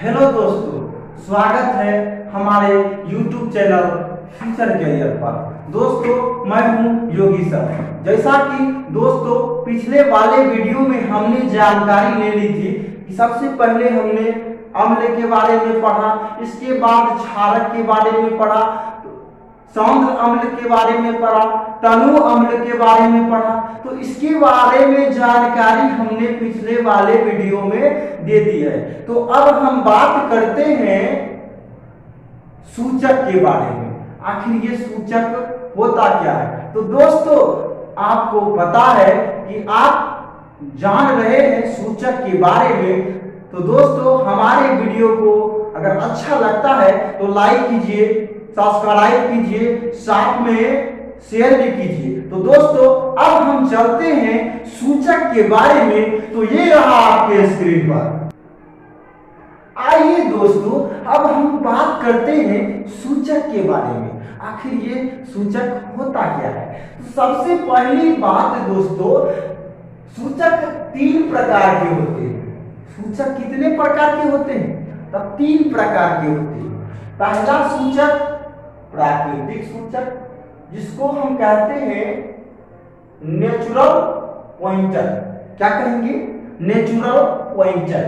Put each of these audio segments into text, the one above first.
Hello दोस्तों, स्वागत है हमारे YouTube चैनल फ्यूचर कैरियर पर। दोस्तों, मैं हूं योगी सर। जैसा कि दोस्तों पिछले वाले वीडियो में हमने जानकारी ले ली थी कि सबसे पहले हमने अम्ल के बारे में पढ़ा, इसके बाद क्षारक के बारे में पढ़ा, सौंद्र अम्ल के बारे में पढ़ा, तनु अम्ल के बारे में पढ़ा। तो इसके बारे में जानकारी हमने पिछले वाले वीडियो में दे दी है। तो अब हम बात करते हैं सूचक के बारे में। आखिर ये सूचक होता क्या है? तो दोस्तों, आपको पता है कि आप जान रहे हैं सूचक के बारे में। तो दोस्तों, हमारे वीडियो को अगर अच्छा लगता है तो लाइक कीजिए, सब्सक्राइब कीजिए, साथ में शेयर भी कीजिए। तो दोस्तों, अब हम चलते हैं सूचक के बारे में। तो ये रहा आपके स्क्रीन पर। आइए दोस्तों, अब हम बात करते हैं सूचक के बारे में। आखिर ये सूचक होता क्या है? तो सबसे पहली बात दोस्तों, सूचक 3 प्रकार के होते हैं। सूचक कितने प्रकार के होते हैं? तब 3 प्रकार के होते हैं। पहला सूचक प्राकृतिक सूचक, जिसको हम कहते हैं नेचुरल पॉइंटर। क्या कहेंगे? Natural pointer.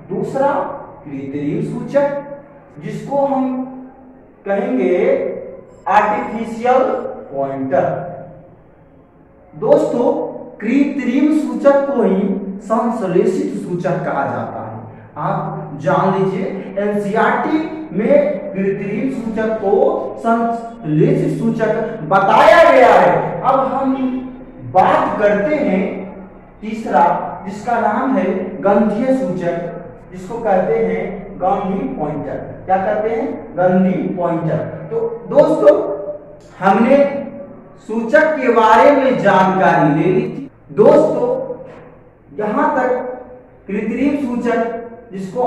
दूसरा कृत्रिम सूचक, जिसको हम कहेंगे आर्टिफिशियल पॉइंटर। दोस्तों, कृत्रिम सूचक को ही संश्लेषित सूचक कहा जाता है। आप जान लीजिए, एनसीईआरटी में कृत्रिम सूचक को संश्लेषित सूचक बताया गया है। अब हम बात करते हैं तीसरा, जिसका नाम है गंधीय सूचक, जिसको कहते हैं गांधी पॉइंटर। क्या कहते हैं? गांधी पॉइंटर। तो दोस्तों, हमने सूचक के बारे में जानकारी ले ली थी। दोस्तों, यहां तक कृत्रिम सूचक, जिसको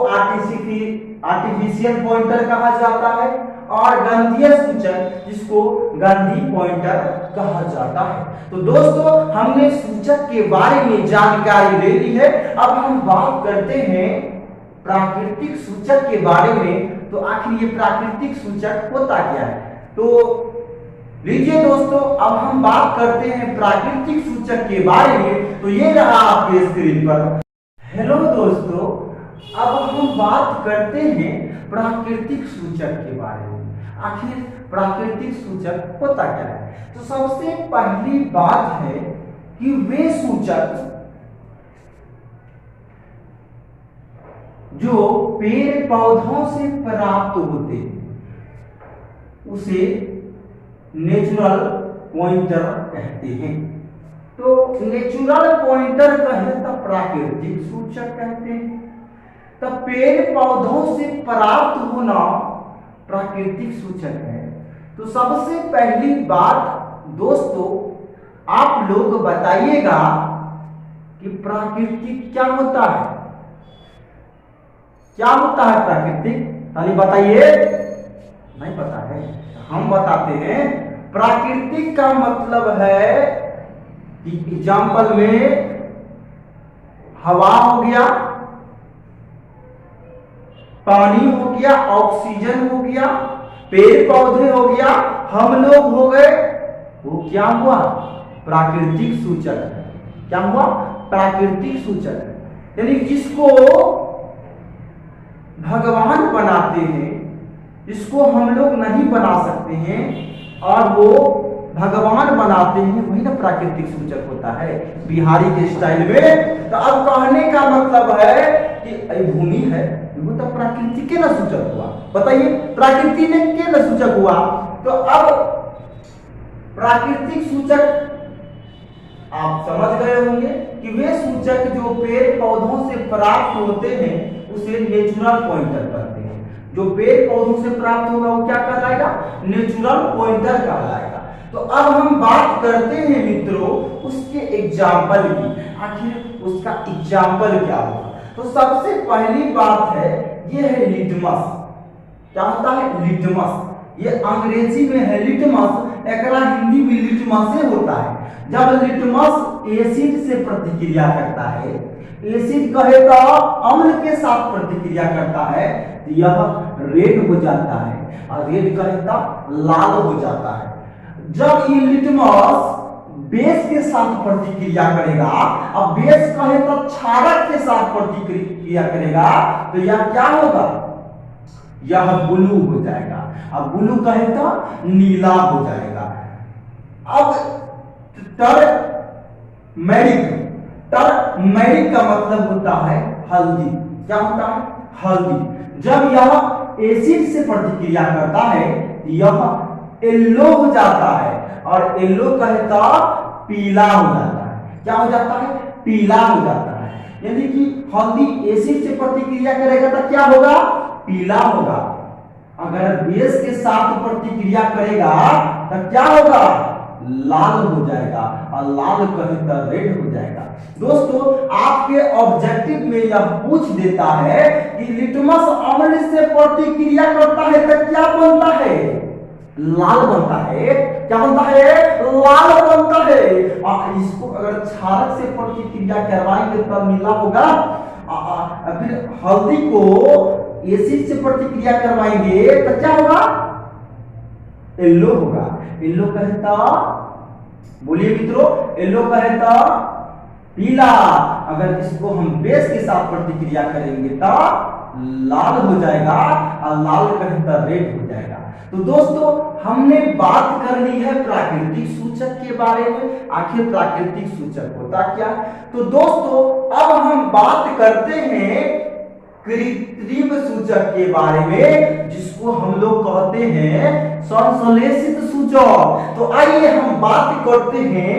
आर्टिफिशियल पॉइंटर कहा जाता है, और गंधीय सूचक, जिसको गांधी पॉइंटर कहा जाता है। तो दोस्तों, हमने सूचक के बारे में जानकारी ले ली है। अब हम बात करते हैं प्राकृतिक सूचक के बारे में। तो आखिर ये प्राकृतिक सूचक होता क्या है? तो लीजिए दोस्तों, अब हम बात करते हैं प्राकृतिक सूचक के बारे में। तो ये रहा आपके स्क्रीन पर। हेलो दोस्तों, अब हम बात करते हैं प्राकृतिक सूचक के बारे में। आखिर प्राकृतिक सूचक होता क्या है? तो सबसे पहली बात है कि वे सूचक जो पेड़ पौधों से प्राप्त होते हैं, उसे नेचुरल पॉइंटर कहते हैं। तो नेचुरल पॉइंटर कहे तो प्राकृतिक सूचक कहते हैं। तब पेड़ पौधों से प्राप्त होना प्राकृतिक सूचक है। तो सबसे पहली बात दोस्तों, आप लोग बताइएगा कि प्राकृतिक क्या होता है? क्या होता है प्राकृतिक? ताली बताइए। नहीं पता है? हम बताते हैं। प्राकृतिक का मतलब है कि एग्जाम्पल में हवा हो गया, पानी हो गया, ऑक्सीजन हो गया, पेड़ पौधे हो गया, हम लोग हो गए। वो क्या हुआ? प्राकृतिक सूचक। क्या हुआ? प्राकृतिक सूचक। यानी जिसको भगवान बनाते हैं, जिसको हम लोग नहीं बना सकते हैं और वो भगवान बनाते हैं, वही ना प्राकृतिक सूचक होता है, बिहारी के स्टाइल में। तो अब कहने का मतलब है कि भूमि है, वो तो प्रकृति के ना सूचक हुआ। बताइए, प्रकृति ने के ना सूचक हुआ। तो अब प्राकृतिक सूचक आप समझ गए होंगे कि वे सूचक जो पेड़ पौधों से प्राप्त होते हैं, उसे नेचुरल पॉइंटर कहते हैं। जो पेड़ पौधों से प्राप्त होगा वो क्या कहलाएगा? नेचुरल पॉइंटर कहलाएगा। तो अब हम बात करते हैं मित्रों उसके एग्जाम्पल की। आखिर उसका एग्जाम्पल क्या होगा? तो सबसे पहली बात है, ये है लिटमस। क्या होता है? लिटमस। ये अंग्रेजी में है लिटमस, एकरा हिंदी में लिटमस से होता है। जब लिटमस एसिड से प्रतिक्रिया करता है, एसिड कहे तो अम्ल के साथ प्रतिक्रिया करता है तो यह रेड हो जाता है, और रेड कहे तो लाल हो जाता है। जब ये लिटमस बेस के साथ प्रतिक्रिया करेगा, अब बेस कहे तो क्षारक के साथ प्रतिक्रिया करेगा, तो यह क्या होगा, यह ब्लू हो जाएगा। अब ब्लू कहे तो नीला हो जाएगा। अब टर्मेरिक का मतलब होता है हल्दी। क्या होता है, हल्दी। जब यह एसिड से प्रतिक्रिया करता है यह येलो हो जाता है, और येलो कहे तो पीला हो जाता है। क्या हो जाता है, पीला हो जाता है। यानी कि हल्दी एसिड से प्रतिक्रिया करेगा तो क्या होगा, पीला होगा। अगर बेस के साथ प्रतिक्रिया करेगा तो क्या होगा, लाल हो जाएगा, और लाल कहे तो रेड हो जाएगा। दोस्तों आपके ऑब्जेक्टिव में यह पूछ देता है कि लिटमस अम्ल से प्रतिक्रिया करता है तो क्या बनता है, लाल बनता है। क्या बनता है, लाल बनता है। और इसको अगर क्षारक से प्रतिक्रिया करवाएंगे तो नीला होगा। फिर हल्दी को एसिड से प्रतिक्रिया करवाएंगे तो क्या होगा, येलो होगा। येलो कहे तो, बोलिए मित्रों, येलो कहे तो पीला। अगर इसको हम बेस के साथ प्रतिक्रिया करेंगे तो लाल हो जाएगा, और लाल कहे तो रेड हो जाएगा। तो दोस्तों हमने बात कर ली है प्राकृतिक सूचक के बारे में। आखिर प्राकृतिक सूचक होता क्या। तो दोस्तों अब हम बात करते हैं कृत्रिम सूचक के बारे में, जिसको हम लोग कहते हैं संश्लेषित सूचक। तो आइए हम बात करते हैं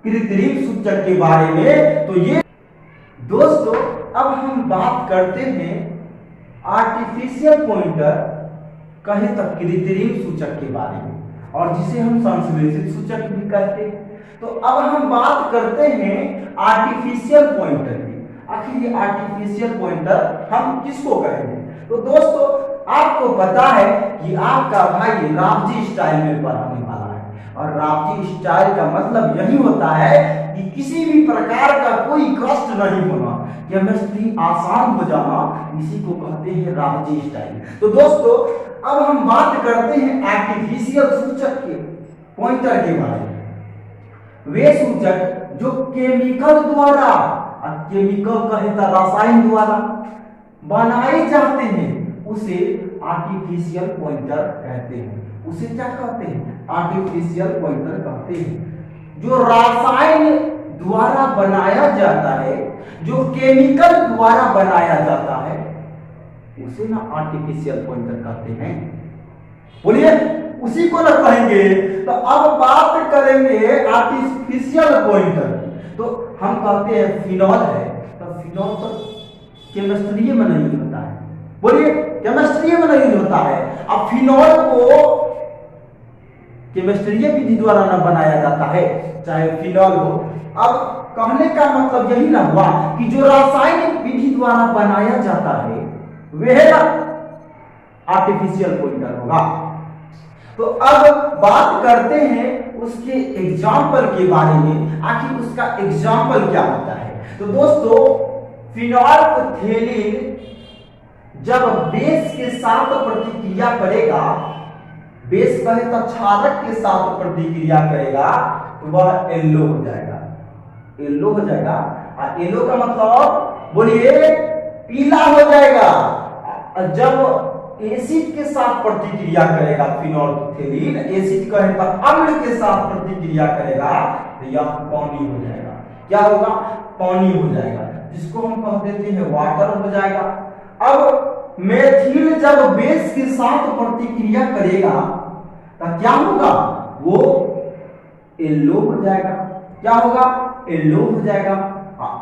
कृत्रिम सूचक के बारे में। तो ये दोस्तों अब हम बात करते हैं आर्टिफिशियल पॉइंटर कहे तो कृत्रिम सूचक के बारे में, और जिसे हम संश्लेषित सूचक भी कहते हैं। तो अब हम बात करते हैं आर्टिफिशियल पॉइंटर की। आखिर ये आर्टिफिशियल पॉइंटर हम किसको कहेंगे। तो दोस्तों आपको पता है कि आपका भाई रावजी स्टाइल में पढ़ाने वाला है, और रावजी स्टाइल का मतलब यही होता है कि किसी भी प्रकार का कोई कष्ट नहीं होना, केमिस्ट्री आसान हो जाना, इसी को कहते हैं रावजी स्टाइल। तो दोस्तों अब हम बात करते हैं आर्टिफिशियल सूचक के पॉइंटर के बारे में। वे सूचक जो केमिकल द्वारा, केमिकल कहे तो रसायन द्वारा बनाए जाते हैं, उसे आर्टिफिशियल पॉइंटर कहते हैं। उसे क्या कहते हैं, आर्टिफिशियल पॉइंटर कहते हैं। जो रसायन द्वारा बनाया जाता है, जो केमिकल द्वारा बनाया जाता है, उसे ना आर्टिफिशियल पॉइंटर कहते हैं। बोलिए, उसी को ना कहेंगे। तो अब बात करेंगे आर्टिफिशियल पॉइंटर। तो हम कहते हैं फिनॉल है, तो फिनॉल तो केमिस्ट्री में नहीं होता है। बोलिए, केमिस्ट्री में नहीं होता है। अब फिनॉल को केमिस्ट्री विधि द्वारा ना बनाया जाता है, चाहे फिनॉल हो। अब कहने का मतलब यही ना हुआ कि जो रासायनिक विधि द्वारा बनाया जाता है वह आर्टिफिशियल पॉइंटर होगा। तो अब बात करते हैं उसके एग्जाम्पल के बारे में। आखिर उसका एग्जाम्पल क्या होता है। तो दोस्तों फिनोल्फथेलीन जब बेस के साथ प्रतिक्रिया करेगा, बेस कहे तो क्षारक के साथ प्रतिक्रिया करेगा, तो वह येलो हो जाएगा। येलो हो जाएगा। और येलो का मतलब बोलिए पीला हो जाएगा। जब एसिड के साथ प्रतिक्रिया करेगा फिनोल्फथेलीन, एसिड कहे तो अम्ल के साथ प्रतिक्रिया करेगा, तो यह पानी हो जाएगा। क्या होगा, पानी हो जाएगा, जिसको हम कह देते हैं वाटर हो जाएगा। अब मेथिल जब बेस के साथ प्रतिक्रिया करेगा तो क्या होगा, वो येलो हो जाएगा। क्या होगा, येलो हो जाएगा।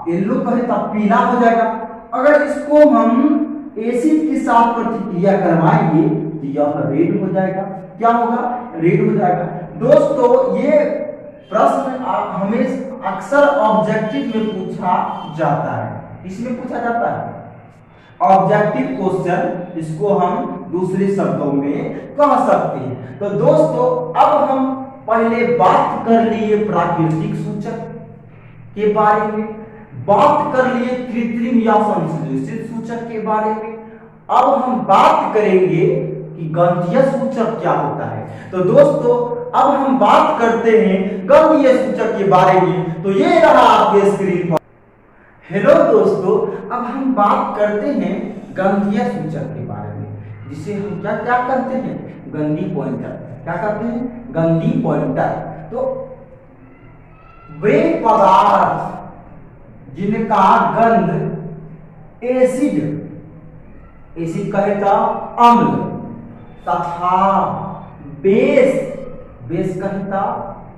येलो कहे तो पीला हो जाएगा। अगर इसको हम एसिड के साथ प्रतिक्रिया करवाएंगे तो यह रेड हो जाएगा। क्या होगा, रेड हो जाएगा। दोस्तों ये प्रश्न हमें अक्सर ऑब्जेक्टिव में पूछा जाता है। इसमें पूछा जाता है ऑब्जेक्टिव क्वेश्चन, इसको हम दूसरे शब्दों में कह सकते हैं। तो दोस्तों अब हम पहले बात कर लिए प्राकृतिक सूचक के बारे में। बात कर लिए कृत्रिम या संश्लेषित सूचक के बारे में। अब हम बात करेंगे कि गंधीय सूचक क्या होता है। तो दोस्तों अब हम बात करते हैं गंधीय सूचक के बारे में। तो ये रहा आपके स्क्रीन पर। हेलो दोस्तों, अब हम बात करते हैं गंधीय सूचक के बारे में, जिसे हम क्या क्या करते हैं, गंधी पॉइंटर। क्या करते हैं, गंधी पॉइंटर। तो वे पदार्थ जिनका गंध एसिड कहता अम्ल तथा बेस कहता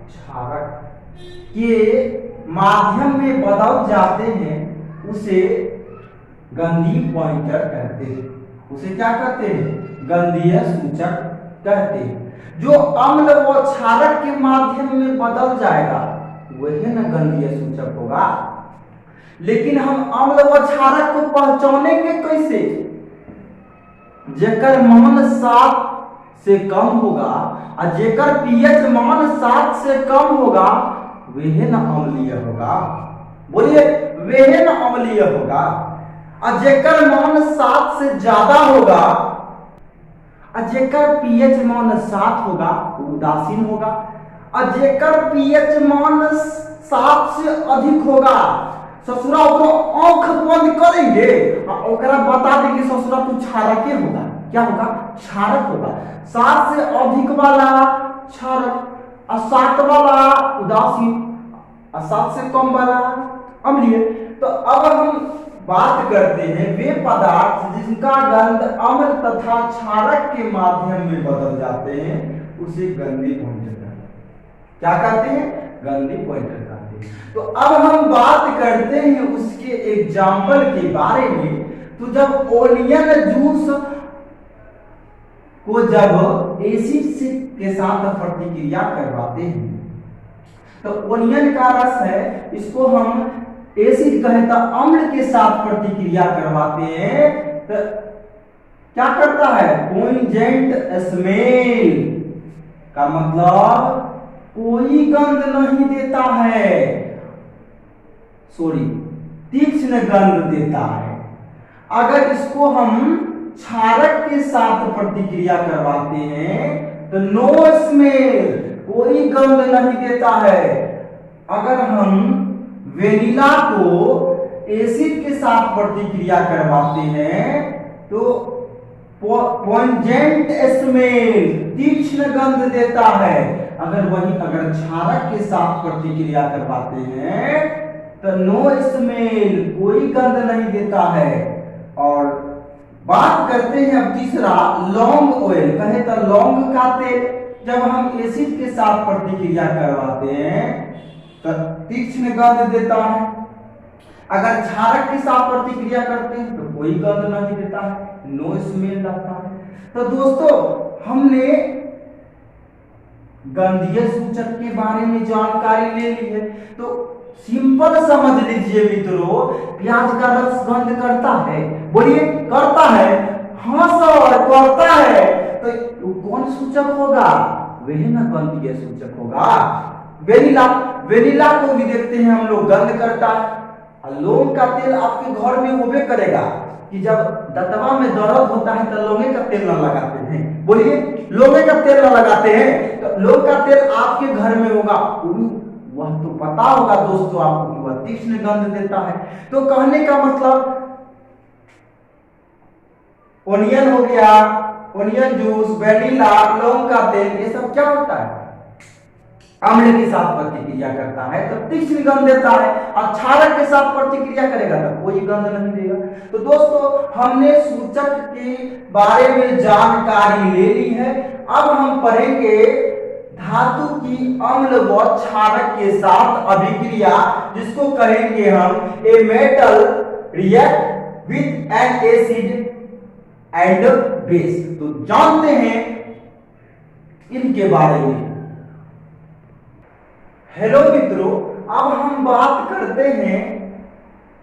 क्षारक के माध्यम में बदल जाते हैं, उसे गंधी पॉइंटर कहते हैं। उसे क्या कहते हैं, गंधीय सूचक कहते हैं। जो अम्ल व क्षारक के माध्यम में बदल जाएगा वही ना गंधीय सूचक होगा। लेकिन हम अम्ल व क्षारक को पहचानेंगे कैसे, जेकर मान 7 से कम होगा और जेकर पीएच मान 7 से कम होगा वह न अम्लीय होगा। बोलिए, वह न अम्लीय होगा। और जेकर मान 7 से ज्यादा होगा और जेकर पीएच मान 7 होगा वो उदासीन होगा। और जेकर पीएच मान 7 से अधिक होगा, ससुरा ओकरो आंख बंद करेंगे और ओकरा बता देंगे ससुरा तू क्षारक होगा। क्या होगा, क्षारक होगा। 7 से अधिक वाला क्षारक और 7 वाला उदासीन और 7 से कम वाला अम्लीय। तो अब हम बात करते हैं वे पदार्थ जिनका गंध अम्ल तथा क्षारक के माध्यम में बदल जाते हैं, उसे गंधी पॉइंटर कहते हैं। क्या कहते हैं, गंधी पॉइंटर कहते हैं। तो अब हम बात करते हैं उसके एग्जाम्पल के बारे में। तो जब ओनियन जूस को जब एसिड के साथ प्रतिक्रिया करवाते हैं, तो ओनियन का रस है, इसको हम एसिड कहता अम्ल के साथ प्रतिक्रिया करवाते हैं, तो क्या करता है, पोइंजेंट स्मेल का मतलब कोई गंध नहीं देता है, सॉरी तीक्ष्ण गंध देता है। अगर इसको हम क्षारक के साथ प्रतिक्रिया करवाते हैं तो नो स्मेल, कोई गंध नहीं देता है। अगर हम वेनिला को एसिड के साथ प्रतिक्रिया करवाते हैं तो पॉइंजेंट स्मेल, तीक्ष्ण गंध देता है। अगर क्षारक के साथ प्रतिक्रिया करवाते हैं तो नो स्मेल, कोई गंध नहीं देता है। और बात करते हैं अब तीसरा, लौंग ऑयल कहे तो लौंग का तेल जब हम एसिड के साथ प्रतिक्रिया करवाते हैं तो तीक्ष्ण गंध देता है। अगर क्षारक के साथ प्रतिक्रिया करते हैं तो कोई गंध नहीं देता है, नो स्मेल लगता है। तो दोस्तों हमने गंधीय सूचक के बारे में जानकारी ले ली है। तो सिंपल समझ लीजिए मित्रों, प्याज का रस गंध करता है, बोलिए करता है, हाँ सर करता है। तो कौन सूचक होगा, वही ना गंधीय सूचक होगा। वेनिला को भी देखते हैं हम लोग, गंध करता है। लौंग का तेल आपके घर में होबे करेगा कि जब दतवा में दर्द होता है तो लौंगे का तेल न लगाते हैं, बोलिए लौंगे का तेल न लगाते हैं, तो लौंग का तेल आपके घर में होगा। वह तो पता होगा दोस्तों आपको कि वह तीक्ष्ण गंध देता है। तो कहने का मतलब ओनियन हो गया, ओनियन जूस, वेनिला, लौंग का तेल, ये सब क्या होता है, अम्ल के साथ प्रतिक्रिया करता है तो तीक्ष्ण गंध देता है। और क्षारक के साथ प्रतिक्रिया करेगा तो कोई गंध नहीं देगा। तो दोस्तों हमने सूचक के बारे में जानकारी ले ली है। अब हम पढ़ेंगे धातु की अम्ल व क्षारक के साथ अभिक्रिया, जिसको कहेंगे हम a metal react with N acid and base. तो जानते हैं इनके बारे में। हेलो मित्रों, अब हम बात करते हैं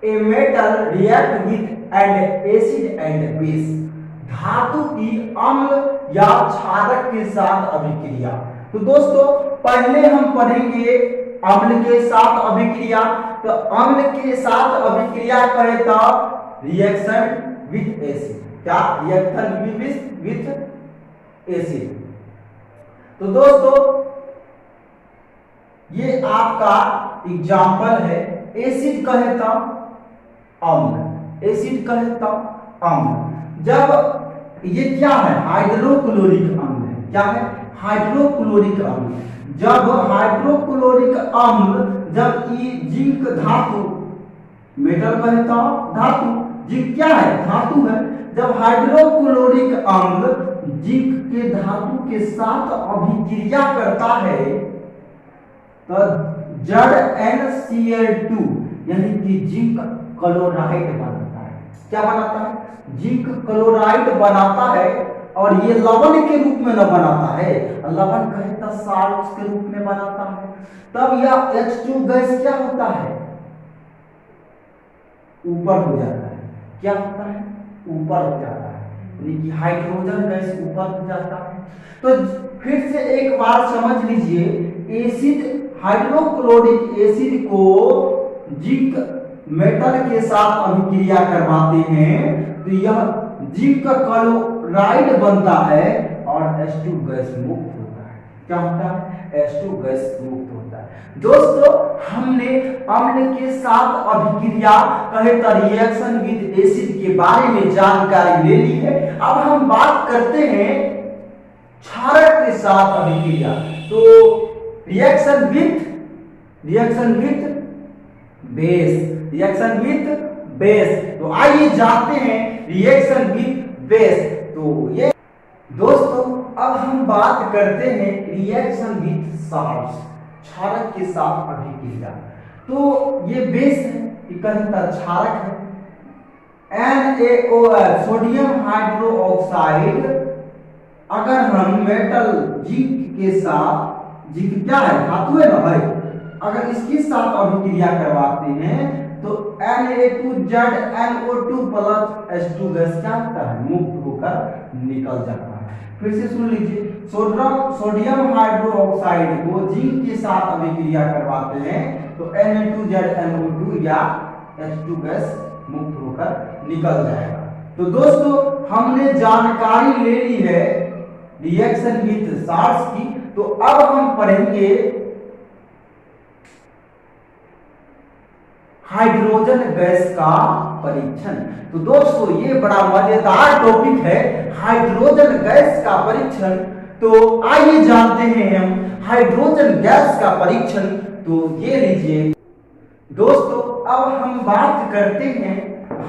a metal react with and acid and base, धातु की अम्ल या क्षारक के साथ अभिक्रिया। तो दोस्तों पहले हम पढ़ेंगे अम्ल के साथ अभिक्रिया। तो अम्ल के साथ अभिक्रिया कहे तो रिएक्शन विथ एसिड। क्या? Reaction with acid. तो दोस्तों ये आपका एग्जाम्पल है। एसिड कहे तो अम्ल, एसिड कहे तो अम्ल। जब ये क्या है? हाइड्रोक्लोरिक अम्ल है। क्या है? हाइड्रोक्लोरिक अम्ल। जब हाइड्रोक्लोरिक अम्ल, जब ये जिंक धातु, मेटल कहे तो धातु, जिंक क्या है? धातु है। जब हाइड्रोक्लोरिक अम्ल जिंक के धातु के साथ अभिक्रिया करता है तो ZnCl2 यानी कि जिंक क्लोराइड बनाता है। क्या बनाता है? जिंक क्लोराइड बनाता है। और ये लवण के रूप में न बनाता है, लवण कहे तो साल्ट के रूप में बनाता है। तब यह H2 गैस क्या होता है? ऊपर हो जाता है। क्या होता है? ऊपर हो जाता है, यानी कि हाइड्रोजन गैस ऊपर हो जाता है। तो फिर से एक बार समझ लीजिए, एसिड, हाइड्रोक्लोरिक एसिड को जिंक मेटल के साथ अभिक्रिया करवाते हैं तो यह जिंक क्लोराइड बनता है और H2 गैस मुक्त होता है। क्या होता है? H2 गैस मुक्त होता है। दोस्तों हमने अम्ल के साथ अभिक्रिया कहे तो रिएक्शन विद एसिड के बारे में जानकारी ले ली है। अब हम बात करते हैं क्षारक के साथ अभिक्रिया। तो reaction with base, reaction with base. तो आइए जानते हैं रिएक्शन विथ बेस। तो ये दोस्तों अब हम बात करते हैं रिएक्शन विथ साल्ट्स, क्षारक के साथ अभिक्रिया। तो ये बेस है, ये कहता क्षारक है। NaOH, सोडियम हाइड्रोक्साइड, अगर हम मेटल जिंक के साथ, जिंक क्या है? धातु है ना भाई, अगर इसके साथ अभिक्रिया करवाते हैं तो Na2ZnO2 प्लस H2 गैस क्या होता है? मुक्त होकर निकल जाता है। फिर से सुन लीजिए, सोडियम हाइड्रोक्साइड को जिंक के साथ अभिक्रिया करवाते हैं तो Na2ZnO2 या H2 गैस मुक्त होकर निकल जाएगा। तो दोस्तों हमने जानकारी ले ली है रिएक्शन विथ साल्ट्स की। तो अब हम पढ़ेंगे हाइड्रोजन गैस का परीक्षण। तो दोस्तों ये बड़ा मजेदार टॉपिक है, हाइड्रोजन गैस का परीक्षण। तो आइए जानते हैं हम हाइड्रोजन गैस का परीक्षण। तो ये लीजिए दोस्तों, अब हम बात करते हैं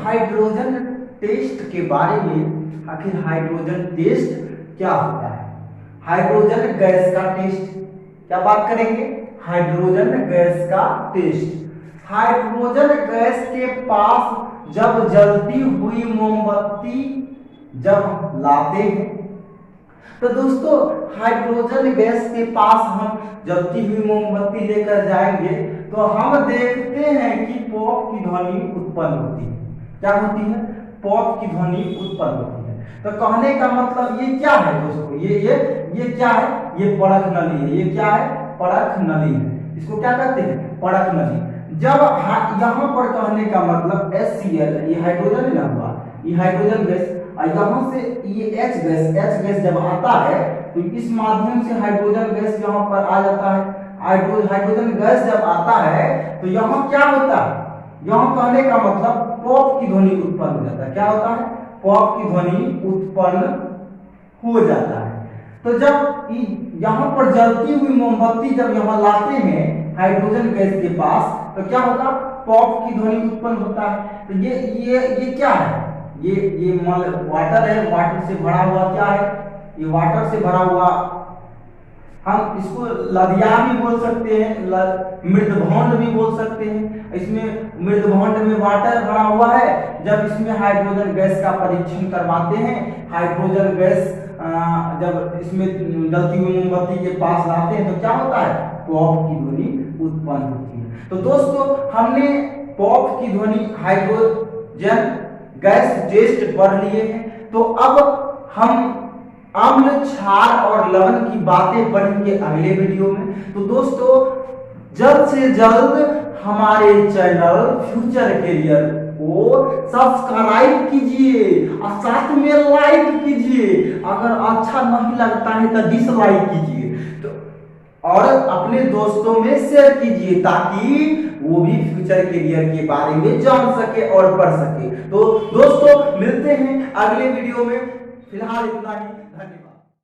हाइड्रोजन टेस्ट के बारे में। आखिर हाइड्रोजन टेस्ट क्या होता है? हाइड्रोजन गैस का टेस्ट, क्या बात करेंगे? हाइड्रोजन गैस का टेस्ट। हाइड्रोजन गैस के पास जब जलती हुई मोमबत्ती जब लाते हैं तो दोस्तों हाइड्रोजन गैस के पास हम जलती हुई मोमबत्ती लेकर जाएंगे तो हम देखते हैं कि पॉप की ध्वनि उत्पन्न होती है। क्या होती है? पॉप की ध्वनि उत्पन्न होती है। तो कहने का मतलब ये क्या है दोस्तों? ये क्या है? ये परख नली है। ये क्या है? परख नली है। इसको क्या कहते हैं? परख नली। जब यहाँ पर कहने का मतलब HCl, ये हाइड्रोजन ना हुआ, ये हाइड्रोजन गैस, यहाँ से ये H गैस जब आता है तो इस माध्यम से हाइड्रोजन गैस यहाँ पर आ जाता है। हाइड्रोजन गैस जब आता है तो यहाँ क्या होता है? यहाँ कहने का मतलब पॉप की ध्वनि उत्पन्न हो जाता है। क्या होता है? पॉप की ध्वनि उत्पन्न हो जाता है। तो जब यहाँ पर जलती हुई मोमबत्ती जब यहाँ लाते हैं हाइड्रोजन गैस के पास तो क्या होगा? पॉप की ध्वनि उत्पन्न होता है। तो ये क्या है? ये वाटर है, वाटर से भरा हुआ क्या है? ये वाटर से भरा हुआ, हम इसको लदिया भी बोल सकते हैं, मृदभंड भी बोल सकते हैं। इसमें मृदभंड में वाटर भरा हुआ है। जब इसमें हाइड्रोजन गैस का परीक्षण करवाते हैं, हाइड्रोजन गैस जब इसमें जलती हुई मोमबत्ती के पास लाते हैं तो क्या होता है? पॉप की ध्वनि उत्पन्न होती है। तो दोस्तों हमने पॉप की ध्वनि हाइड्रोजन गैस टेस्ट पढ़ लिए हैं। तो अब हम अम्ल, क्षार और लवण की बातें पढ़ेंगे अगले वीडियो में। तो दोस्तों जल्द से जल्द हमारे चैनल फ्यूचर करियर को सब्सक्राइब कीजिए और साथ में लाइक कीजिए। अगर अच्छा नहीं लगता है तो डिसलाइक कीजिए, तो और अपने दोस्तों में शेयर कीजिए ताकि वो भी फ्यूचर करियर के बारे में जान सके और पढ़ सके। तो दोस्तों मिलते हैं अगले वीडियो में, फिलहाल इतना ही, धन्यवाद।